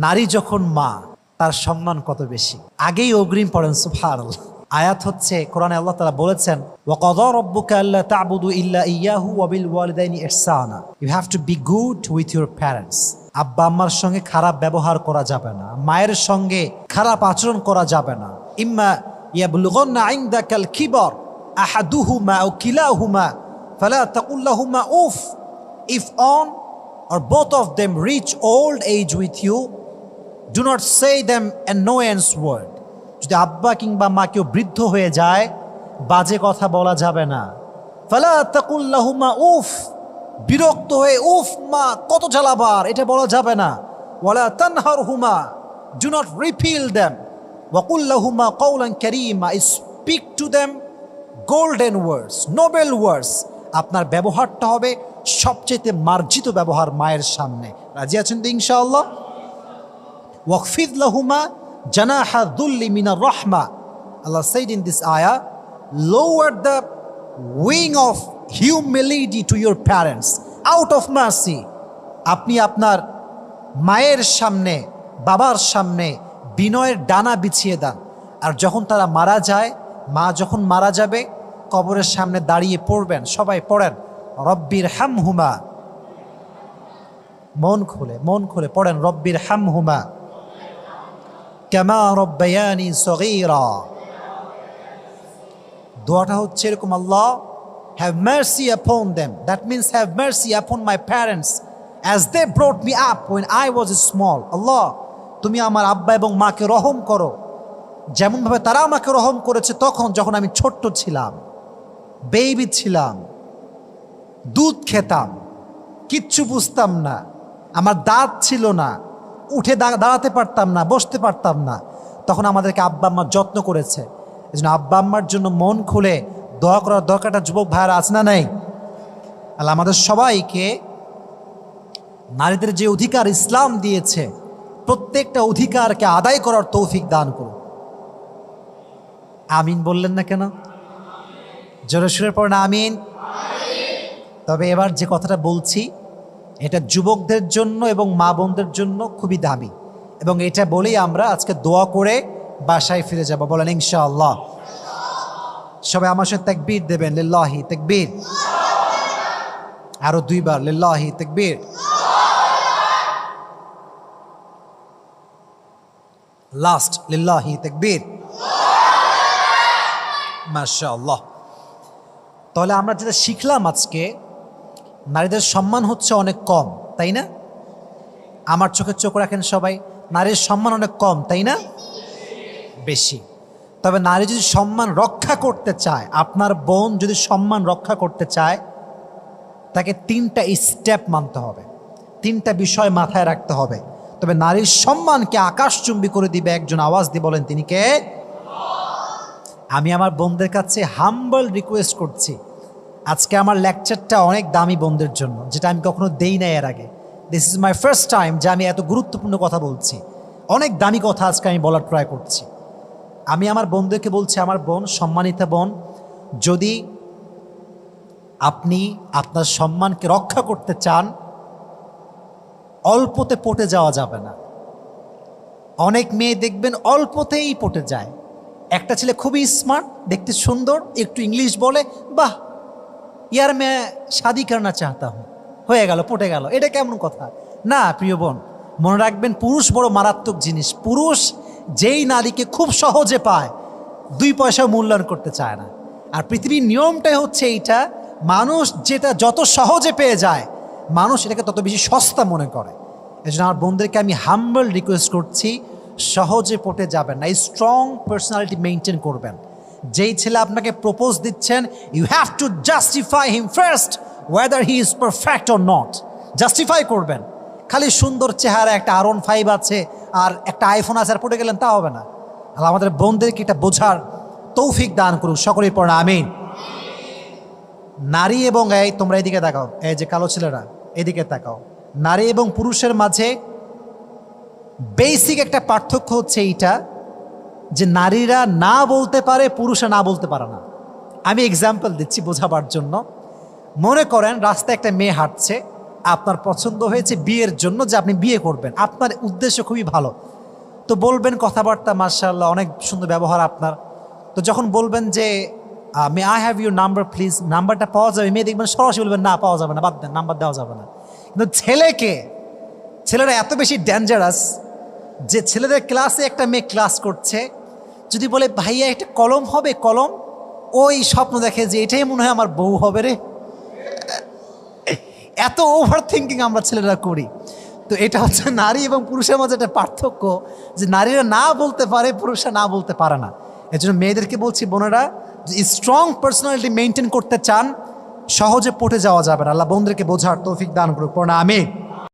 নারী যখন মা, তার সম্মান কত বেশি। আগেই অগ্রিম পড়েন সুবহানাল্লাহ। আয়াত হচ্ছে কোরআনে আল্লাহ তাআলা বলেছেন, ওয়া ক্বাদা রাব্বুকা আল্লা তা'বুদু ইল্লা ইয়্যাহু ওয়া বিল ওয়ালিদাইনি ইহসানা। You have to be good with your parents. আব্বা আম্মার সঙ্গে খারাপ ব্যবহার করা যাবে না, মায়ের সঙ্গে খারাপ আচরণ করা যাবে না। ইম্মা ইয়াবলুগান্না ইনদাকাল কিবার আহাদুহুমা আও কিলাহুমা ফালা তাকুল লাহুমা উফ। If on or both of them reach old age with you, do not say them annoyance word. যদি আব্বা কিংবা মা কেউ বৃদ্ধ হয়ে যায়, বাজে কথা বলা যাবে না। ফালা তাকুল লাহুমা উফ, বিরক্ত হয়ে উফ মা কত জ্বালাবার, এটা বলা যাবে না। ওয়ালা তানহারহুমা, do not repel them. ওয়া কুল লাহুমা কওলান কারীমা, speak to them golden words, noble words. আপনার ব্যবহারটা হবে সবচেয়ে মার্জিত ব্যবহার মায়ের সামনে। রাজি আছেন তো ইনশাআল্লাহ? ওয়াকফিদ লাহুমা জানাহা যুল্লি মিনার রাহমা। Allah said in this ayah, lower the wing of humility to your parents out of mercy. আপনি আপনার মায়ের সামনে, বাবার সামনে বিনয়ের ডানা বিছিয়ে দেন। আর যখন তারা মারা যায়, মা যখন মারা যাবে, কবরের সামনে দাঁড়িয়ে পড়বেন, সবাই পড়েন রব্বির হামহুমা, মন খুলে পড়েন রব্বির হামহুমা কামা রব্বায়ানি সগীরা। দোয়াটা হচ্ছে এরকম, আল্লাহ have mercy upon them, that means have mercy upon my parents as they brought me up when I was small. আল্লাহ তুমি আমার আব্বা এবং মাকে রহম করো যেমনভাবে তারা আমাকে রহম করেছে তখন যখন আমি ছোট্ট ছিলাম, বেবি ছিলাম, দুধ খেতাম, কিচ্ছু বুঝতাম না, আমার দাঁত ছিল না, উঠে দাঁড়াতে পারতাম না, বসতে পারতাম না, তখন আমাদেরকে আব্বা আম্মা যত্ন করেছে। এই জন্য আব্বা আম্মার জন্য মন খুলে দোয়া করার দরকারটা যুবক ভাইয়েরা আছে না নাই? আল্লাহ আমাদের সবাইকে নারীদের যে অধিকার ইসলাম দিয়েছে প্রত্যেকটা অধিকারকে আদায় করার তৌফিক দান করুন। আমিন বললেন না কেন? জোরে সুরে পড়েন আমিন। তবে এবার যে কথাটা বলছি এটা যুবকদের জন্য এবং মা বোনদের জন্য খুবই দামি, এবং এটা বলেই আমরা আজকে দোয়া করে বাসায় ফিরে যাব। বলেন ইনশাআল্লাহ। সবাই আমার সাথে তাকবীর দেবেন, লিল্লাহি তাকবীর। আরো দুইবার লিল্লাহি তাকবীর। লাস্ট লিল্লাহি তাকবীর। মাশাআল্লাহ। তাহলে আমরা যেটা শিখলাম আজকে, নারীদের সম্মান হচ্ছে অনেক কম, তাই না? আমার চোখে চোখ রাখেন সবাই, নারীর সম্মান অনেক কম, তাই না? বেশি। তবে নারী যদি সম্মান রক্ষা করতে চায়, আপনার বোন যদি সম্মান রক্ষা করতে চায়, তাকে 3টা স্টেপ মানতে হবে, 3টা বিষয় মাথায় রাখতে হবে। তবে নারীর সম্মানকে আকাশচুম্বী করে দিবে একজন, আওয়াজ দিয়ে বলেন তিনি কে? আমি আমার বোনদের কাছে হাম্বল রিকোয়েস্ট করছি, আজকে আমার লেকচারটা অনেক দামি বোনদের জন্য, যেটা আমি কখনো দেই না এর আগে। This is my first time যে আমি এত গুরুত্বপূর্ণ কথা বলছি, অনেক দামি কথা আজকে আমি বলার ট্রাই করছি। আমি আমার বোনদেরকে বলছি, আমার বোন, সম্মানিতা বোন, যদি আপনি আপনার সম্মানকে রক্ষা করতে চান, অল্পতে পটে যাওয়া যাবে না। অনেক মেয়ে দেখবেন অল্পতেই পটে যায়। একটা ছেলে খুবই স্মার্ট, দেখতে সুন্দর, একটু ইংলিশ বলে, বাহ ইয়ার মেয়ে শাদি করনা চাহতা হুঁ, হয়ে গেল, পটে গেল। এটা কেমন কথা? না প্রিয় বোন, মনে রাখবেন পুরুষ বড় মারাত্মক জিনিস। পুরুষ যেই নারীকে খুব সহজে পায়, 2 পয়সা মূল্যায়ন করতে চায় না। আর পৃথিবীর নিয়মটাই হচ্ছে এইটা, মানুষ যেটা যত সহজে পেয়ে যায়, মানুষ এটাকে তত বেশি সস্তা মনে করে। এই জন্য আমার বোনদেরকে আমি হাম্বল রিকোয়েস্ট করছি, সহজে পটে যাবেন না, স্ট্রং পার্সোনালিটি মেনটেন করবেন। যেই ছেলে আপনাকে প্রপোজ দিচ্ছেন, you have to justify him first whether he is perfect or not. Justify করবেন। খালি সুন্দর চেহারা, একটা R15 আছে আর একটা আইফোন আছে আর পড়ে গেলেন, তা হবে না। আর আমাদের বোনদেরকে এটা বোঝার তৌফিক দান করুন, সকলেই পড়েন আমিন। নারী এবং, এই তোমরা এদিকে তাকাও, এই যে কালো ছেলেরা এদিকে তাকাও, নারী এবং পুরুষের মাঝে বেসিক একটা পার্থক্য হচ্ছে এইটা, যে নারীরা না বলতে পারে, পুরুষরা না বলতে পারে না। আমি এক্সাম্পল দিচ্ছি বোঝাবার জন্য। মনে করেন রাস্তায় একটা মেয়ে হাঁটছে, আপনার পছন্দ হয়েছে বিয়ের জন্য, যে আপনি বিয়ে করবেন, আপনার উদ্দেশ্য খুবই ভালো, তো বলবেন কথাবার্তা মাশাআল্লাহ অনেক সুন্দর ব্যবহার আপনার। তো যখন বলবেন যে may I have your number please, নাম্বারটা পাওয়া যাবে, মেয়ে দেখবেন সরাসরি বলবেন না পাওয়া যাবে না, বাদ দেন, নাম্বার দেওয়া যাবে না। কিন্তু ছেলেরা এত বেশি ডেঞ্জারাস যে ছেলেদের ক্লাসে একটা মেয়ে ক্লাস করছে, যদি বলে ভাইয়া একটা কলম হবে, কলম, ওই স্বপ্ন দেখে যে এটাই মনে হয় আমার বউ হবে রে। এত ওভার থিঙ্কিং আমরা ছেলেরা করি। তো এটা হচ্ছে নারী এবং পুরুষের মাঝে একটা পার্থক্য, যে নারীরা না বলতে পারে, পুরুষরা না বলতে পারে না। এর জন্য মেয়েদেরকে বলছি, বোনেরা, স্ট্রং পার্সোনালিটি মেনটেন করতে চান, সহজে পটে যাওয়া যাবে না। আল্লাহ বোনদেরকে বোঝার তৌফিক দান করুক, পড়না আমিন।